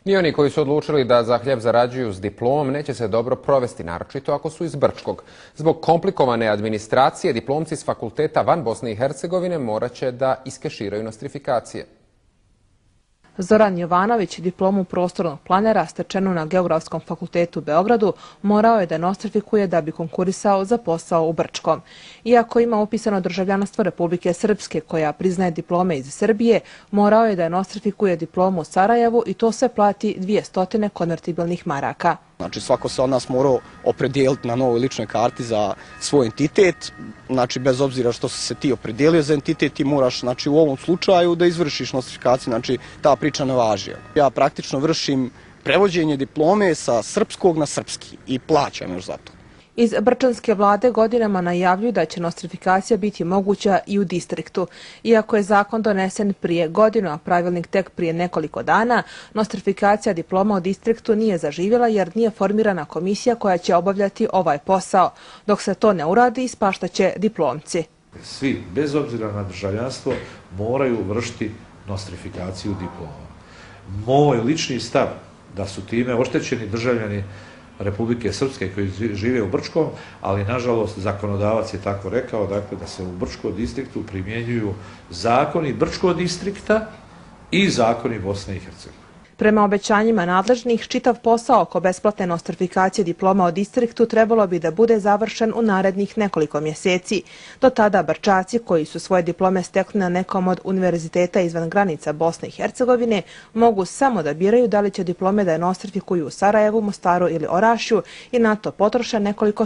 Ni oni koji su odlučili da za hljeb zarađuju s diplomom neće se dobro provesti, naročito ako su iz Brčkog. Zbog komplikovane administracije, diplomci s fakulteta van Bosne i Hercegovine morat će da iskeširaju nostrifikacije. Zoran Jovanović, diplomu prostornog planera stečenu na Geografskom fakultetu u Beogradu, morao je da nostrifikuje da bi konkurisao za posao u Brčkom. Iako ima upisano državljanstvo Republike Srpske koja priznaje diplome iz Srbije, morao je da nostrifikuje diplomu u Sarajevu i to sve plati 200 konvertibilnih maraka. Znači svako se od nas morao opredijeliti na novoj ličnoj karti za svoj entitet. Znači bez obzira što se ti opredijelio za entitet, ti moraš znači, u ovom slučaju da izvršiš nostrifikaciju, znači ta priča ne važi. Ja praktično vršim prevođenje diplome sa srpskog na srpski i plaćam još za to. Iz brčanske vlade godinama najavljuju da će nostrifikacija biti moguća i u distriktu. Iako je zakon donesen prije godinu, a pravilnik tek prije nekoliko dana, nostrifikacija diploma u distriktu nije zaživjela jer nije formirana komisija koja će obavljati ovaj posao. Dok se to ne uradi, ispaštaće diplomci. Svi, bez obzira na državljanstvo, moraju vršiti nostrifikaciju diploma. Moj lični stav da su time oštećeni državljani Republike Srpske koji žive u Brčkom, ali nažalost zakonodavac je tako rekao, dakle da se u Brčkom distriktu primjenjuju zakoni Brčkog distrikta i zakoni Bosne i Hercegovine. Prema obećanjima nadležnih, čitav posao oko besplatne nostrifikacije diploma o distriktu trebalo bi da bude završen u narednih nekoliko mjeseci. Do tada Brčaci koji su svoje diplome stekli na nekom od univerziteta izvan granica Bosne i Hercegovine mogu samo da biraju da li će diplome da je nostrifikuju u Sarajevu, Mostaru ili Orašju i na to potroše nekoliko